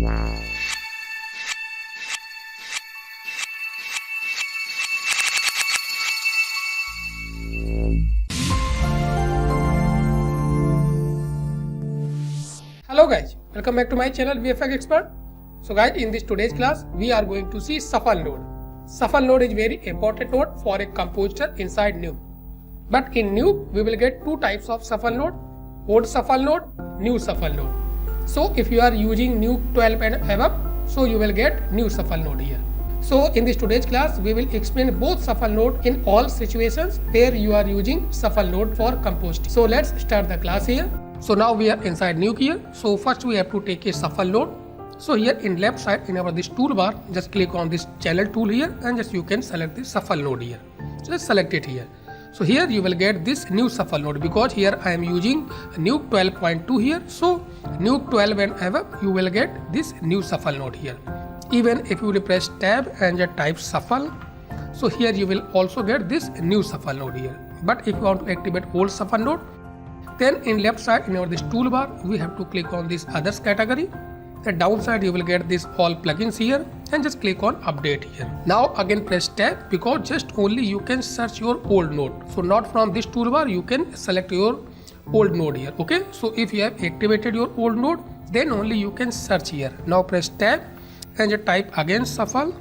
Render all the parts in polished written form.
Hello guys, welcome back to my channel vfxexpert. So guys, in this today's class we are going to see shuffle node. Shuffle node is very important node for a compositor inside Nuke. But in Nuke we will get two types of shuffle node, old shuffle node, new shuffle node. So if you are using Nuke 12 and above, so you will get new shuffle node here. So in this today's class we will explain both shuffle node in all situations where you are using shuffle node for compositing. So let's start the class here. So now we are inside Nuke here. So first we have to take a shuffle node. So here in left side in our this toolbar, just click on this channel tool here and just you can select this shuffle node here. So just select it here. So here you will get this new shuffle node because here I am using Nuke 12.2 here. So Nuke 12 and above you will get this new shuffle node here. Even if you will press tab and just type shuffle, so here you will also get this new shuffle node here. But if you want to activate old shuffle node, then in left side in our this toolbar we have to click on this others category. The downside you will get this all plugins here and just click on update here. Now again press tab because just only you can search your old node. So not from this toolbar you can select your old node here. Okay, so if you have activated your old node, then only you can search here. Now press tab and just type again shuffle.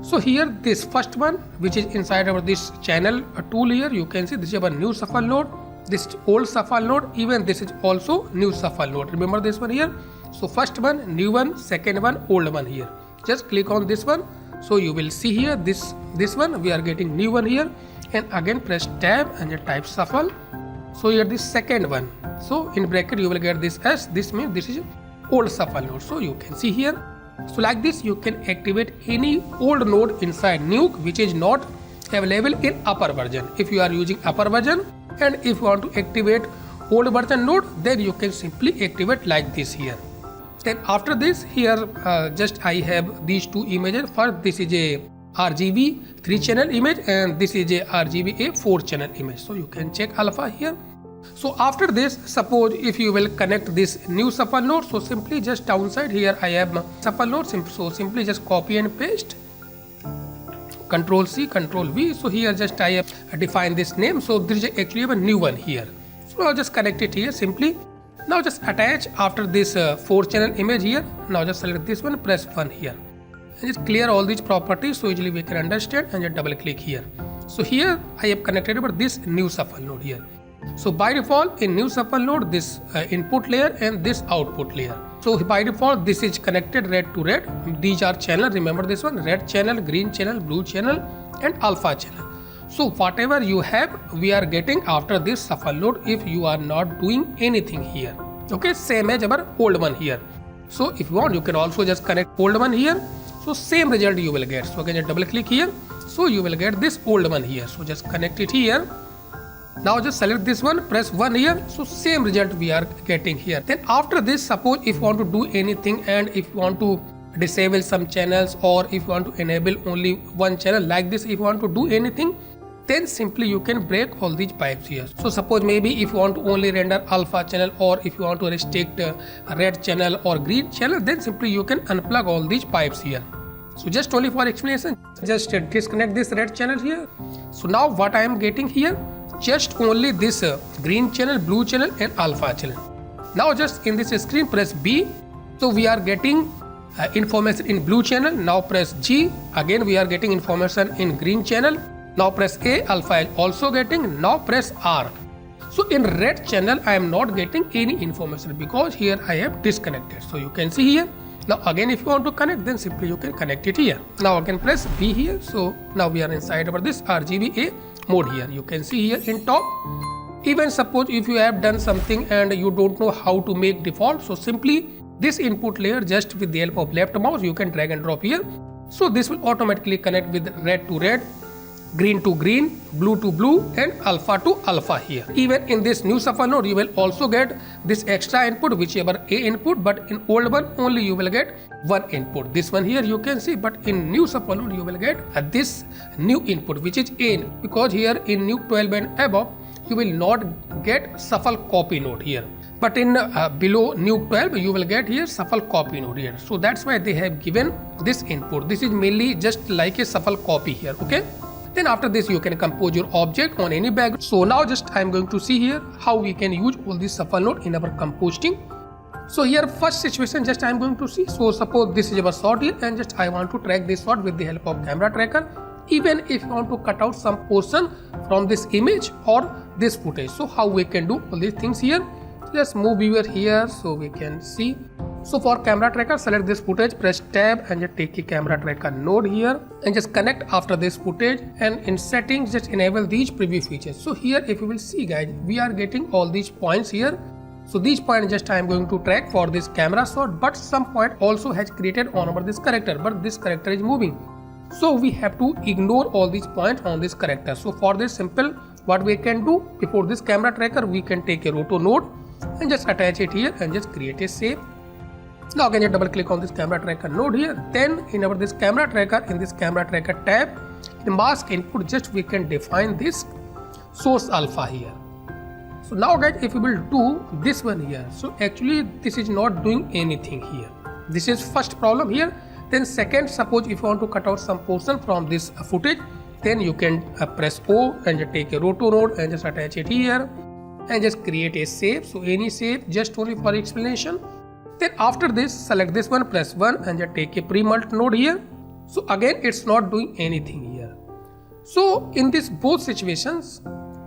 So here this first one which is inside our this channel tool here, you can see this is our new shuffle node. This is old shuffle node, even this is also new shuffle node. Remember this one here. So first one new one, second one old one here. Just click on this one. So you will see here this one we are getting new one here, and again press tab and just type shuffle. So here this second one. So in bracket you will get this S. This means this is old shuffle node. So you can see here. So like this you can activate any old node inside Nuke which is not available in upper version. If you are using upper version, and if you want to activate old version node, then you can simply activate like this here. Then after this here just I have these two images. First this is a RGB 3 channel image and this is a RGB a 4 channel image. So you can check alpha here. So after this, suppose if you will connect this new shuffle node, so simply just downside here I have shuffle node. So simply just copy and paste. Control C, Control V. So here just I have defined this name. So there is actually a new one here. So I'll just connect it here simply. Now just attach after this 4 channel image here. Now just select this one, press 1 here. And just clear all these properties so easily we can understand, and just double click here. So here I have connected over this new shuffle node here. So by default in new shuffle node this input layer and this output layer. So by default this is connected red to red. These are channel, remember this one, red channel, green channel, blue channel and alpha channel. So whatever you have we are getting after this shuffle node if you are not doing anything here. Okay, same as our old one here. So if you want you can also just connect old one here. So same result you will get. So again just double click here. So you will get this old one here. So just connect it here. Now just select this one, press 1 here. So same result we are getting here. Then after this, suppose if you want to do anything and if you want to disable some channels or if you want to enable only one channel like this, if you want to do anything, then simply you can break all these pipes here. So suppose maybe if you want to only render alpha channel or if you want to restrict red channel or green channel, then simply you can unplug all these pipes here. So just only for explanation, just disconnect this red channel here. So now what I am getting here, just only this green channel, blue channel and alpha channel. Now just in this screen press B. So we are getting information in blue channel. Now press G. Again we are getting information in green channel. Now press A, alpha is also getting. Now press R. So in red channel I am not getting any information because here I have disconnected. So you can see here. Now again if you want to connect, then simply you can connect it here. Now again press B here. So now we are inside over this RGB A mode here. You can see here in top. Even suppose if you have done something and you don't know how to make default, so simply this input layer just with the help of left mouse you can drag and drop here. So this will automatically connect with red to red, green to green, blue to blue and alpha to alpha here. Even in this new shuffle node you will also get this extra input whichever A input, but in old one only you will get one input. This one here you can see, but in new shuffle node you will get this new input which is A, because here in Nuke 12 and above you will not get shuffle copy node here. But in below Nuke 12, you will get here shuffle copy node here. So that's why they have given this input. This is mainly just like a shuffle copy here, okay? Then after this, you can compose your object on any background. So now just I'm going to see here how we can use all this shuffle node in our compositing. So here first situation just I'm going to see. So suppose this is our shot here and just I want to track this shot with the help of camera tracker. Even if you want to cut out some portion from this image or this footage. So how we can do all these things here. Let's move viewer here so we can see. So for camera tracker, select this footage, press tab and just take a camera tracker node here and just connect after this footage, and in settings just enable these preview features. So here if you will see guys, we are getting all these points here. So these points just I am going to track for this camera shot, but some point also has created on over this character, but this character is moving. So we have to ignore all these points on this character. So for this simple, what we can do, before this camera tracker, we can take a roto node and just attach it here and just create a shape. Now again just double click on this camera tracker node here. Then in our this camera tracker, in this camera tracker tab, in mask input, just we can define this source alpha here. So now guys, if we will do this one here, so actually this is not doing anything here. This is first problem here. Then second, suppose if you want to cut out some portion from this footage, then you can press O and just take a roto node and just attach it here and just create a shape. So any shape, just only for explanation. Then after this, select this one, press 1 and just take a pre-mult node here. So again, it's not doing anything here. So in this both situations,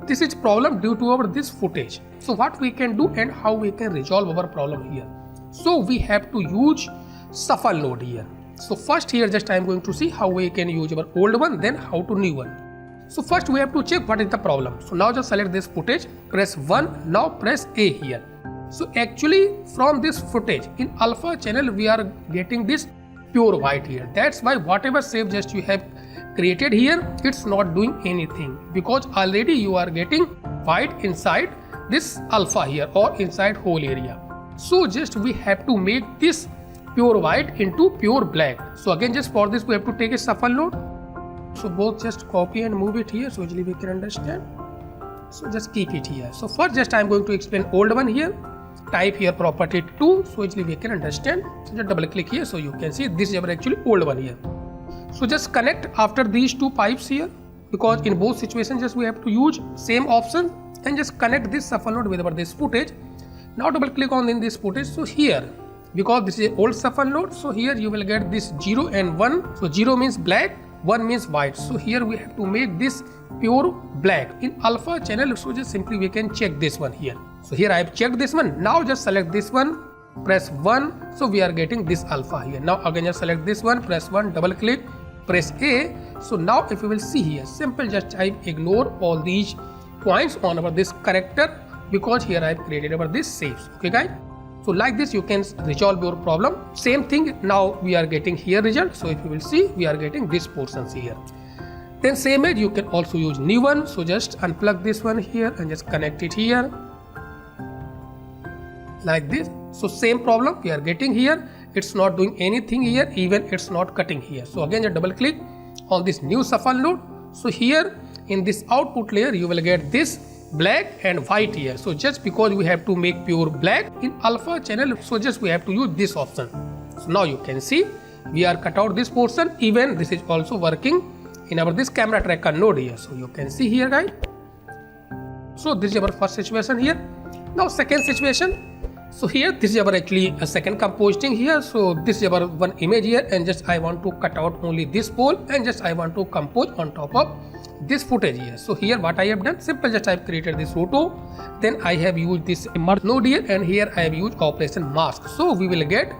this is problem due to our this footage. So what we can do and how we can resolve our problem here. So we have to use shuffle node here. So first here just I am going to see how we can use our old one, then how to new one. So first we have to check what is the problem. So now just select this footage, press 1, now press A here. So actually from this footage in alpha channel we are getting this pure white here. That's why whatever shape just you have created here, it's not doing anything because already you are getting white inside this alpha here or inside whole area. So just we have to make this pure white into pure black. So again just for this we have to take a shuffle node. So both just copy and move it here so easily we can understand. So just keep it here. So first just I am going to explain old one here. Type here property 2 so easily we can understand. So just double click here so you can see this is our actually old one here. So just connect after these two pipes here because in both situations just we have to use same option and just connect this shuffle node with our this footage. Now double click on in this footage. So here because this is an old shuffle node, so here you will get this 0 and 1. So 0 means black, 1 means white. So here we have to make this pure black in alpha channel. So just simply we can check this one here. So here I have checked this one. Now just select this one, press 1. So we are getting this alpha here. Now again just select this one, press 1, double click, press A. So now if you will see here, simple just I ignore all these points on our this character because here I have created our this shapes. Okay guys. So like this you can resolve your problem. Same thing now we are getting here result. So if you will see we are getting this portions here. Then same as you can also use new one. So just unplug this one here and just connect it here. Like this. So same problem we are getting here. It's not doing anything here, even it's not cutting here. So again just double click on this new shuffle node. So here in this output layer you will get this black and white here. So just because we have to make pure black in alpha channel, so just we have to use this option. So now you can see we are cut out this portion. Even this is also working in our this camera tracker node here. So you can see here guys. So this is our first situation here. Now second situation. So here this is our actually a second compositing here. So this is our one image here and just I want to cut out only this pole and just I want to compose on top of this footage here. So here what I have done, simple just I have created this roto, then I have used this merge node here and here I have used operation mask. So we will get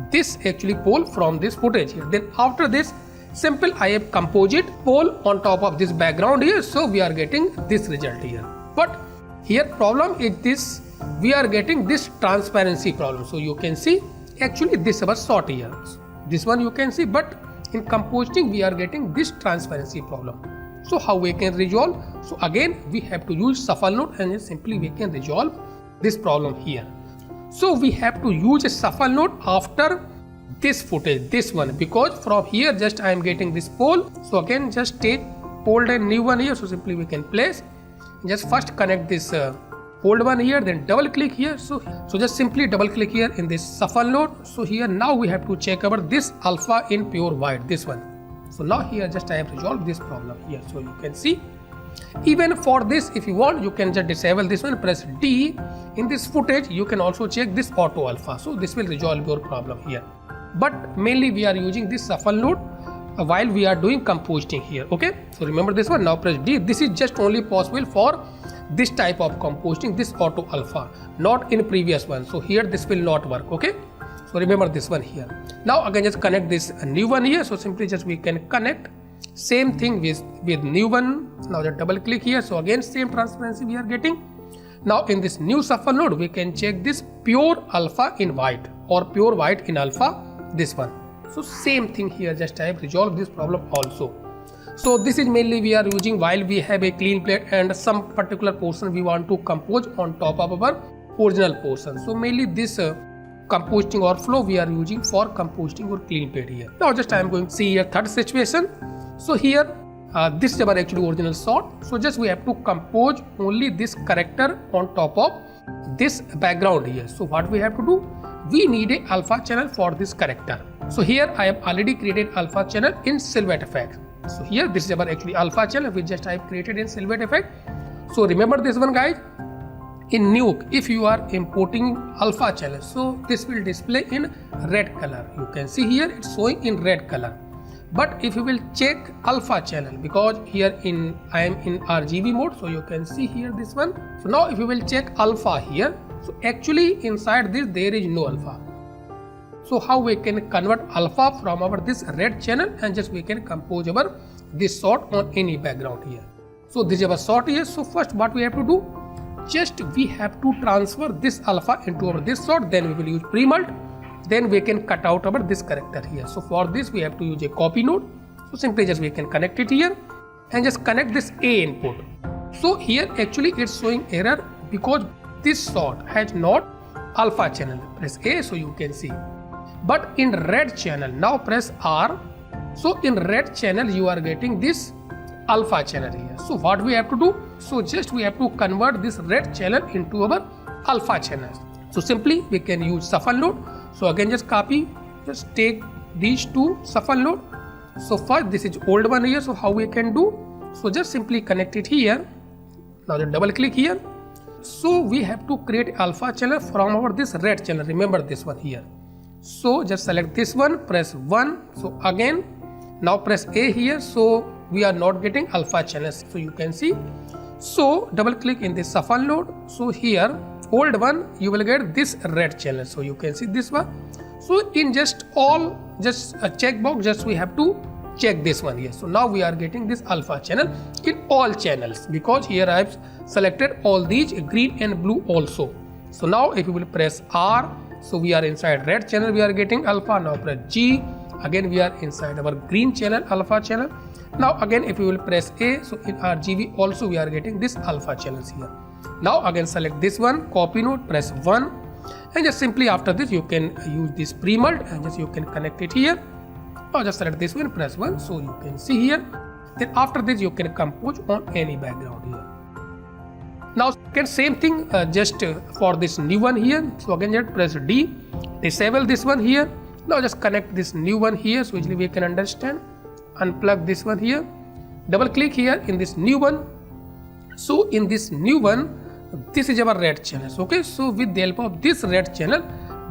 this actually pole from this footage here. Then after this simple I have composite pole on top of this background here. So we are getting this result here. But here problem is this, we are getting this transparency problem. So you can see actually this is our shot here. This one you can see, but in compositing we are getting this transparency problem. So how we can resolve? So again we have to use shuffle node and simply we can resolve this problem here. So we have to use a shuffle node after this footage, this one, because from here just I am getting this pole. So again just take old and new one here. So simply we can place, just first connect this old one here, then double click here. So just simply double click here in this shuffle node. So here now we have to check over this alpha in pure white, this one. So now here just I have resolved this problem here. So you can see, even for this, if you want, you can just disable this one, press D. In this footage, you can also check this auto alpha. So this will resolve your problem here. But mainly we are using this shuffle node while we are doing compositing here. Okay. So remember this one. Now press D. This is just only possible for this type of compositing, this auto alpha, not in previous one. So here this will not work. Okay. So remember this one here. Now again just connect this new one here. So simply just we can connect. Same thing with new one. Now just double click here. So again same transparency we are getting. Now in this new shuffle node we can check this pure alpha in white or pure white in alpha, this one. So same thing here, just I have resolved this problem also. So this is mainly we are using while we have a clean plate and some particular portion we want to compose on top of our original portion. So mainly this compositing or flow we are using for compositing or clean plate here. Now just I am going to see here third situation. So here this is our actually original shot. So just we have to compose only this character on top of this background here. So what we have to do? We need a alpha channel for this character. So here I have already created alpha channel in Silhouette Effect. So here this is our actually alpha channel which just I have created in Silhouette Effect. So remember this one guys. In Nuke, if you are importing alpha channel, so this will display in red color. You can see here it's showing in red color. But if you will check alpha channel, because here I am in RGB mode, so you can see here this one. So now if you will check alpha here, so actually inside this there is no alpha. So how we can convert alpha from our this red channel and just we can compose our this shot on any background here. So this is our shot here. So first what we have to do, just we have to transfer this alpha into our this shot, then we will use pre-mult. Then we can cut out our this character here. So for this we have to use a copy node. So simply just we can connect it here and just connect this A input. So here actually it's showing error because this shot has not alpha channel. Press A so you can see. But in red channel, now press R. So in red channel you are getting this alpha channel here. So what we have to do? So just we have to convert this red channel into our alpha channel. So simply we can use shuffle node. So again just copy, just take these two shuffle node. So first this is old one here. So how we can do? So just simply connect it here. Now just double click here. So we have to create alpha channel from our this red channel. Remember this one here. So just select this one, press 1. So again now press A here. So we are not getting alpha channels. So you can see. So double click in this shuffle node. So here old one you will get this red channel. So you can see this one. So in just all just a checkbox, just we have to check this one here. So now we are getting this alpha channel in all channels because here I have selected all these green and blue also. So now if you will press R, so we are inside red channel we are getting alpha. Now press G, again we are inside our green channel, alpha channel. Now again if you will press A, so in RGB also we are getting this alpha channels here. Now again select this one, copy node, press 1 and just simply after this you can use this pre-mult and just you can connect it here. Now just select this one, press 1 so you can see here. Then after this you can compose on any background here. Now again same thing just for this new one here. So again just press D, disable this one here. Now just connect this new one here so easily we can understand. Unplug this one here, double click here in this new one. So in this new one, this is our red channels. Okay, so with the help of this red channel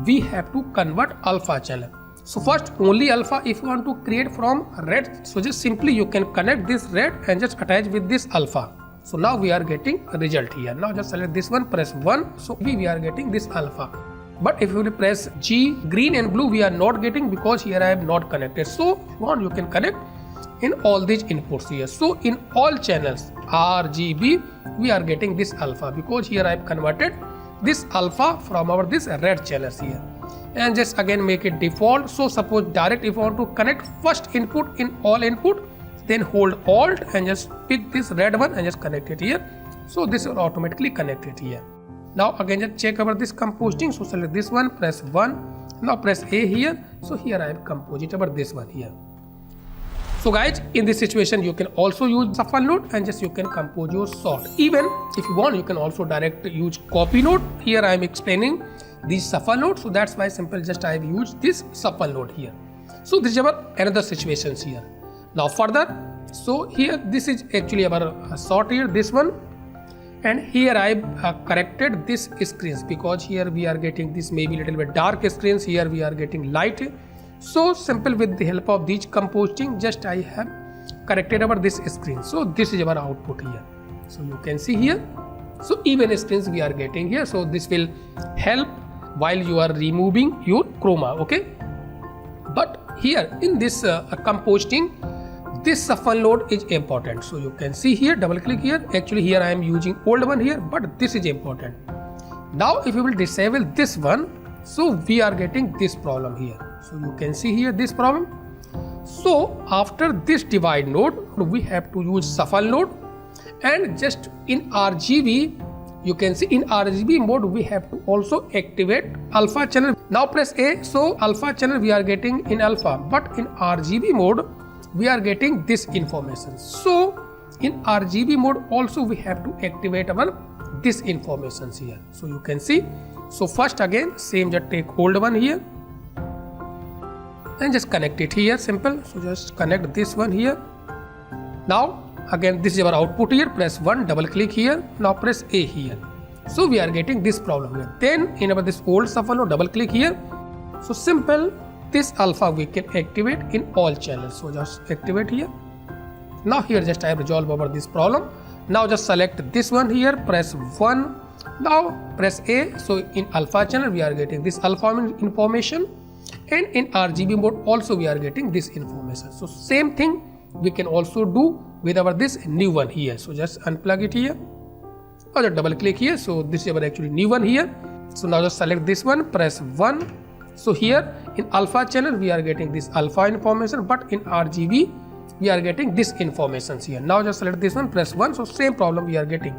we have to convert alpha channel. So first only alpha if you want to create from red, so just simply you can connect this red and just attach with this alpha. So now we are getting a result here. Now just select this one, press 1, so we are getting this alpha. But if you will press G, green and blue we are not getting because here I have not connected. So if you want you can connect in all these inputs here. So in all channels RGB we are getting this alpha because here I have converted this alpha from our this red channels here. And just again make it default. So suppose direct if you want to connect first input in all input, then hold Alt and just pick this red one and just connect it here. So this will automatically connect it here. Now again just check over this compositing. So select this one, press 1. Now press A here. So here I have composite over this one here. So guys, in this situation you can also use shuffle node and just you can compose your sort. Even if you want, you can also direct use copy node. Here I am explaining this shuffle node, so that's why simple just I have used this shuffle node here. So this is our another situations here. Now further, so here this is actually our sort here, this one, and here I corrected this screens because here we are getting this maybe little bit dark screens, here we are getting light. So simple, with the help of these compositing, just I have corrected our this screen. So this is our output here. So you can see here, so even screens we are getting here. So this will help while you are removing your chroma, okay. But here in this compositing, this shuffle node is important. So you can see here, double click here. Actually here I am using old one here, but this is important. Now if you will disable this one, so we are getting this problem here. So you can see here this problem. So after this divide node, we have to use shuffle node, and just in RGB, you can see in RGB mode we have to also activate alpha channel. Now press A. So alpha channel we are getting in alpha, but in RGB mode we are getting this information. So in RGB mode also we have to activate our this information here. So you can see. So first again same, just take old one here and just connect it here, simple. So just connect this one here. Now again this is our output here. Press 1, double click here. Now press A here. So we are getting this problem here. Then in our this old shuffle node, double click here. So simple, this alpha we can activate in all channels. So just activate here. Now here just I have resolved over this problem. Now just select this one here, press 1. Now press A. So in alpha channel we are getting this alpha information, and in RGB mode also we are getting this information. So same thing we can also do with our this new one here. So just unplug it here, or just double click here. So this is our actually new one here. So now just select this one, press 1. So here in alpha channel we are getting this alpha information, but in RGB we are getting this information here. Now just select this one, press 1. So same problem we are getting.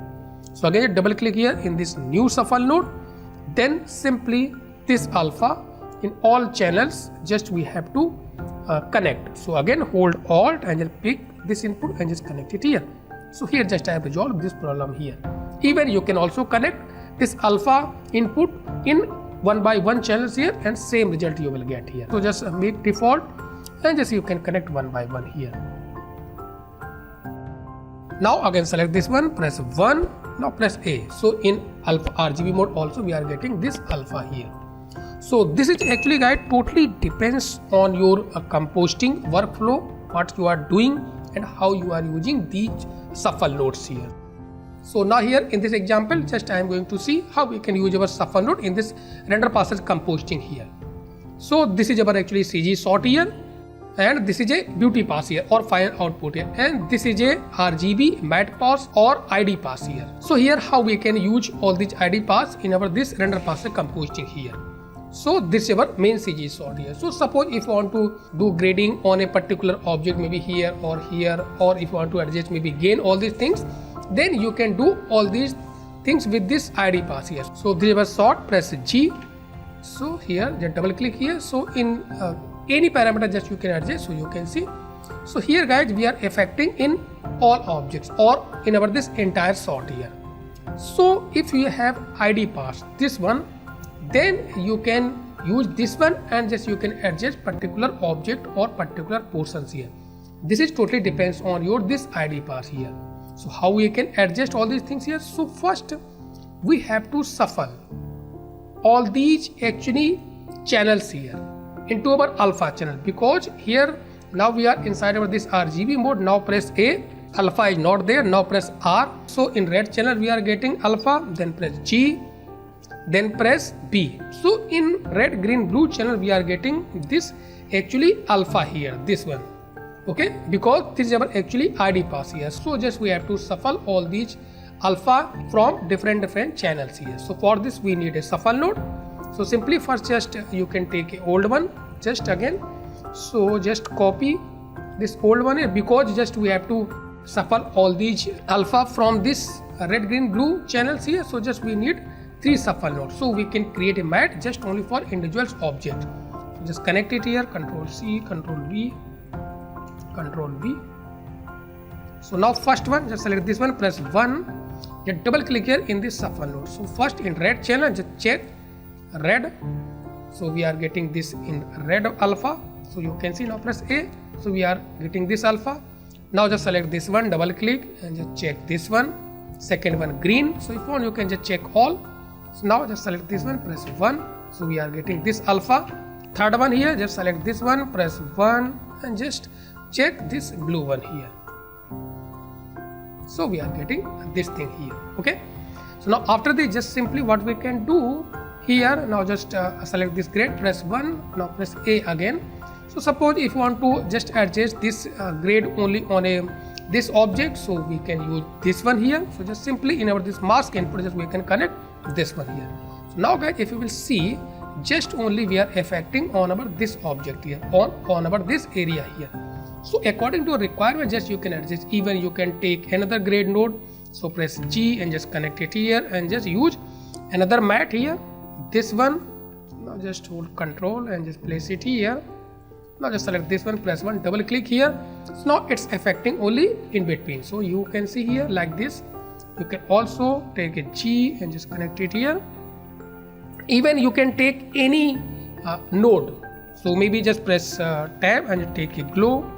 So again double click here in this new shuffle node, then simply this alpha in all channels just we have to connect. So again hold Alt and just pick this input and just connect it here. So here just I have resolved this problem here. Even you can also connect this alpha input in 1 by 1 channels here, and same result you will get here. So just make default and just you can connect 1 by 1 here. Now again select this one, press 1. Now press A. So in alpha RGB mode also we are getting this alpha here. So this is actually guys totally depends on your compositing workflow, what you are doing and how you are using these shuffle nodes here. So now here in this example just I am going to see how we can use our shuffle node in this render passes compositing here. So this is our actually CG sort here, and this is a beauty pass here or final output here, and this is a RGB matte pass or ID pass here. So here how we can use all these ID pass in our this render pass compositing here. So this is our main CG sort here. So suppose if you want to do grading on a particular object, maybe here, or if you want to adjust maybe gain, all these things, then you can do all these things with this ID pass here. So this is our sort, press G. So here just double click here. So in any parameter just you can adjust. So you can see. So here guys we are affecting in all objects or in our this entire sort here. So if you have ID pass this one, then you can use this one and just you can adjust particular object or particular portions here. This is totally depends on your this ID pass here. So how we can adjust all these things here? So first we have to shuffle all these actually channels here into our alpha channel, because here now we are inside our this RGB mode. Now press A, alpha is not there. Now press R. So in red channel we are getting alpha, then press G, then press B. So in red, green, blue channel we are getting this actually alpha here, this one, okay, because this is our actually ID pass here. So just we have to shuffle all these alpha from different channels here. So for this we need a shuffle node. So simply first just you can take a old one just again. So just copy this old one here, because just we have to shuffle all these alpha from this red, green, blue channels here. So just we need 3 shuffle nodes. So we can create a mat just only for individual object. So just connect it here, Control C, Control V, Control V. So now first one, just select this one, press 1, just double click here in this shuffle node. So first in red channel, just check red. So we are getting this in red alpha. So you can see, now press A. So we are getting this alpha. Now just select this one, double click and just check this one. Second one green. So if you want, you can just check all. So now just select this one, press 1. So we are getting this alpha. Third one here, just select this one, press 1 and just check this blue one here. So we are getting this thing here. Okay. So now after this, just simply what we can do here, now just select this grade, press 1, now press A again. So suppose if you want to just adjust this grade only on this object, so we can use this one here. So just simply in our this mask input, just we can connect this one here. So now guys, if you will see, just only we are affecting on our this object here, on our this area here. So according to a requirement, just you can adjust. Even you can take another grade node. So press G and just connect it here and just use another mat here. This one, now just hold Control and just place it here. Now just select this one, press 1, double click here. So now it's affecting only in between. So you can see here like this. You can also take a G and just connect it here. Even you can take any node. So maybe just press tab and take a glow,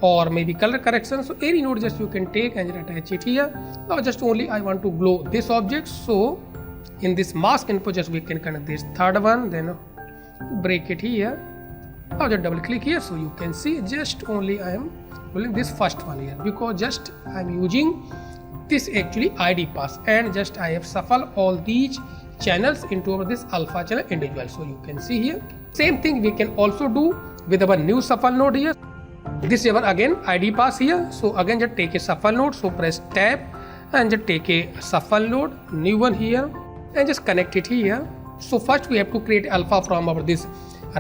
or maybe color correction. So any node just you can take and attach it here. Now just only I want to glow this object. So in this mask input, just we can connect this third one, then break it here. Now just double click here. So you can see just only I am pulling this first one here, because just I am using this actually ID pass, and just I have shuffled all these channels into this alpha channel individual. So you can see here. Same thing we can also do with our new shuffle node here. This is our again ID pass here. So again just take a shuffle node. So press tab and just take a shuffle node, new one here, and just connect it here. So first we have to create alpha from our this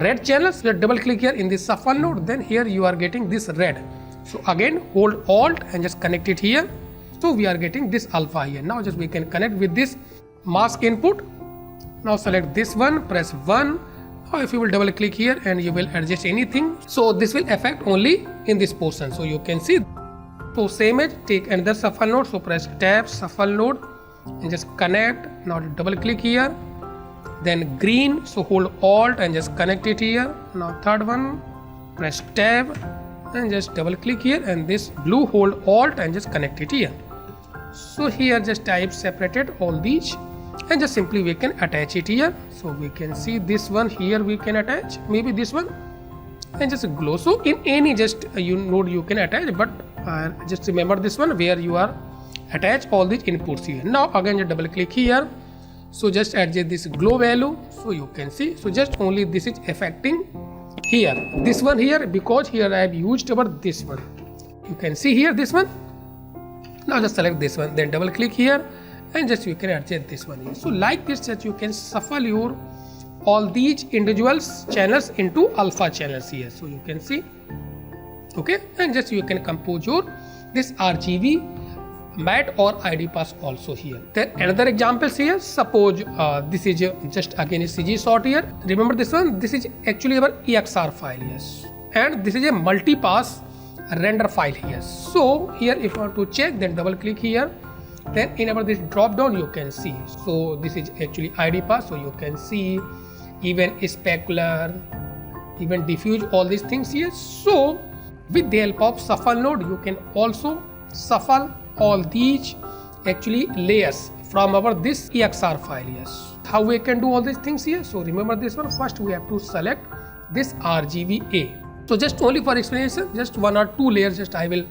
red channel. So double click here in this shuffle node. Then here you are getting this red. So again hold Alt and just connect it here. So we are getting this alpha here. Now just we can connect with this mask input. Now select this one, press 1. Now if you will double click here and you will adjust anything, so this will affect only in this portion. So you can see. So same as take another shuffle node. So press tab, shuffle node and just connect. Now double click here. Then green, so hold Alt and just connect it here. Now third one, press tab and just double click here, and this blue hold Alt and just connect it here. So here just type separated all these and just simply we can attach it here. So we can see this one here we can attach, maybe this one, and just glow. So in any just node you can attach, but just remember this one where you are attach all these inputs here. Now again just double click here. So just adjust this glow value. So you can see. So just only this is affecting here. This one here, because here I have used over this one. You can see here this one. Now just select this one, then double click here and just you can adjust this one here. So like this, that you can shuffle your all these individuals channels into alpha channels here. So you can see. Okay, and just you can compose your this RGB mat or ID pass also here. Then another examples here. Suppose this is just again a CG shot here. Remember this one. This is actually our EXR file, yes, and this is a multi-pass render file here. So here if you want to check, then double click here. Then in our this drop down you can see. So this is actually ID pass. So you can see even specular, even diffuse, all these things here. So with the help of shuffle node, you can also shuffle all these actually layers from our this EXR file. Yes, how we can do all these things here? So remember this one. First we have to select this RGBA. So just only for explanation, just one or two layers just I will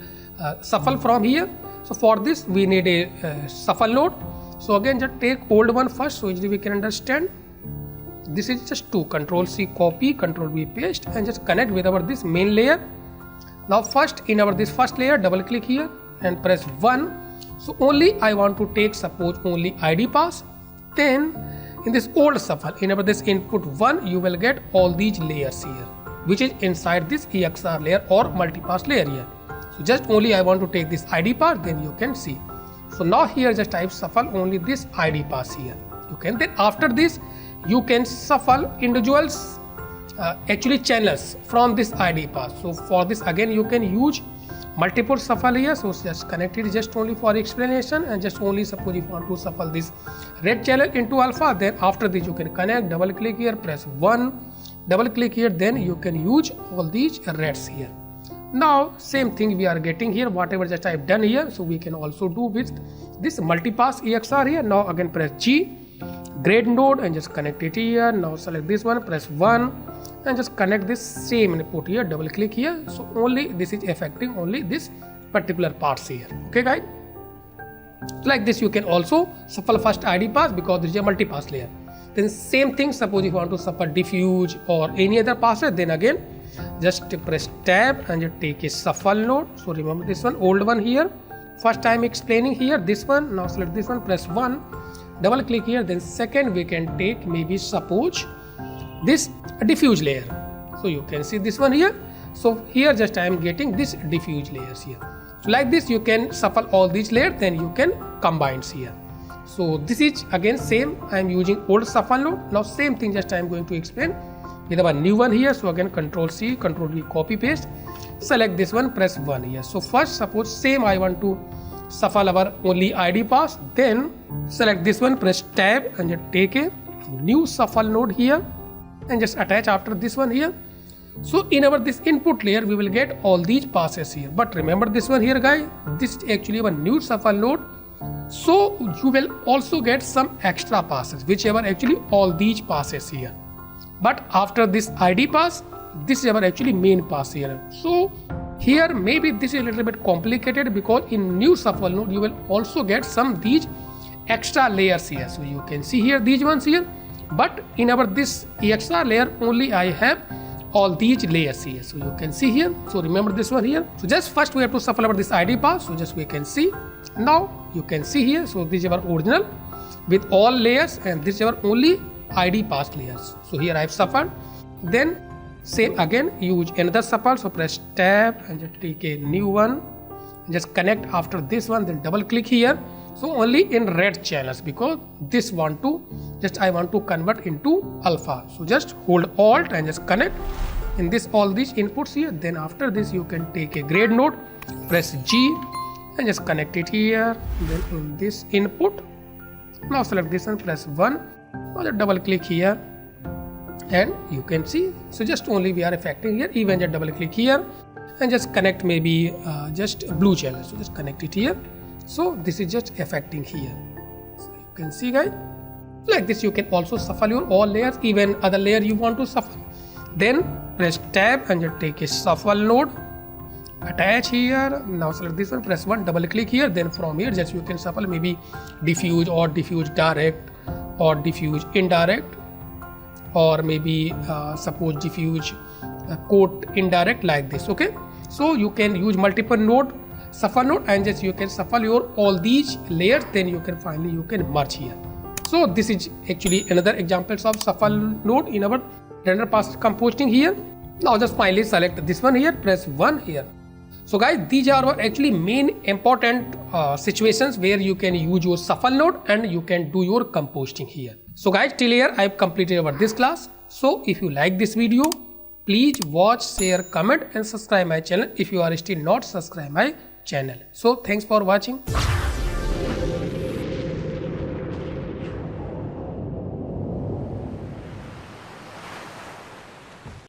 shuffle from here. So for this we need a shuffle node. So again just take old one first, so easily we can understand. This is just two. Control C copy, Control V paste, and just connect with our this main layer. Now first in our this first layer, double click here and press 1. So only I want to take suppose only ID pass. Then in this old shuffle, in our this input 1, you will get all these layers here, which is inside this EXR layer or multipass layer here. So just only I want to take this ID pass, then you can see. So now here just type shuffle only this ID pass here. You can then after this you can shuffle individuals actually channels from this ID pass. So for this again you can use multiple shuffle here. So just connect it just only for explanation, and just only suppose if you want to shuffle this red channel into alpha, then after this you can connect, double click here, press 1, double click here, then you can use all these reds here. Now same thing we are getting here, whatever just I have done here, so we can also do with this multipass EXR here. Now again press G, grade node, and just connect it here. Now select this one, press 1 and just connect this same input here, double click here. So only this is affecting only this particular parts here. Okay guys, like this you can also shuffle first ID pass because there is a multi-pass layer. Then same thing, suppose if you want to shuffle diffuse or any other passes, then again just press tab and you take a shuffle node. So remember this one, old one here, first time explaining here, this one. Now select this one, press 1, double click here, then second we can take maybe suppose this diffuse layer. So you can see this one here. So here just I am getting this diffuse layers here. So like this you can shuffle all these layers, then you can combine here. So this is again same, I am using old shuffle node. Now same thing just I am going to explain with our new one here. So again Control C, Control V, copy paste, select this one, press 1 here. So first suppose same I want to shuffle our only ID pass, then select this one, press tab and just take a new shuffle node here and just attach after this one here. So in our this input layer we will get all these passes here, but remember this one here guys, this is actually our new shuffle node. So you will also get some extra passes whichever actually all these passes here, but after this ID pass this is our actually main pass here. So here maybe this is a little bit complicated because in new shuffle node you will also get some these extra layers here. So you can see here these ones here, but in our this EXR layer only I have all these layers here. So you can see here, so remember this one here. So just first we have to shuffle over this ID pass. So just we can see, now you can see here, so this is our original with all layers and this is our only ID pass layers. So here I have shuffled, then same again use another shuffle. So press tab and just take a new one and just connect after this one, then double click here. So only in red channels because this want to just I want to convert into alpha. So just hold alt and just connect in this all these inputs here. Then after this you can take a grade node, press G and just connect it here. Then in this input, now select this one, press 1, now just double click here and you can see. So just only we are affecting here, even just double click here and just connect maybe just blue channel. So just connect it here. So this is just affecting here. So you can see guys, like this you can also shuffle your all layers, even other layer you want to shuffle. Then press tab and just take a shuffle node, attach here. Now select this one, press 1, double click here. Then from here just you can shuffle maybe diffuse or diffuse direct or diffuse indirect, or maybe suppose diffuse coat indirect, like this. Okay, so you can use multiple node, shuffle node, and just you can shuffle your all these layers, then you can finally you can merge here. So this is actually another examples of shuffle node in our render pass compositing here. Now just finally select this one here, press 1 here. So guys, these are our actually main important situations where you can use your shuffle node and you can do your compositing here. So guys, till here I have completed our this class. So if you like this video, please watch, share, comment and subscribe my channel if you are still not subscribed my channel. So thanks for watching.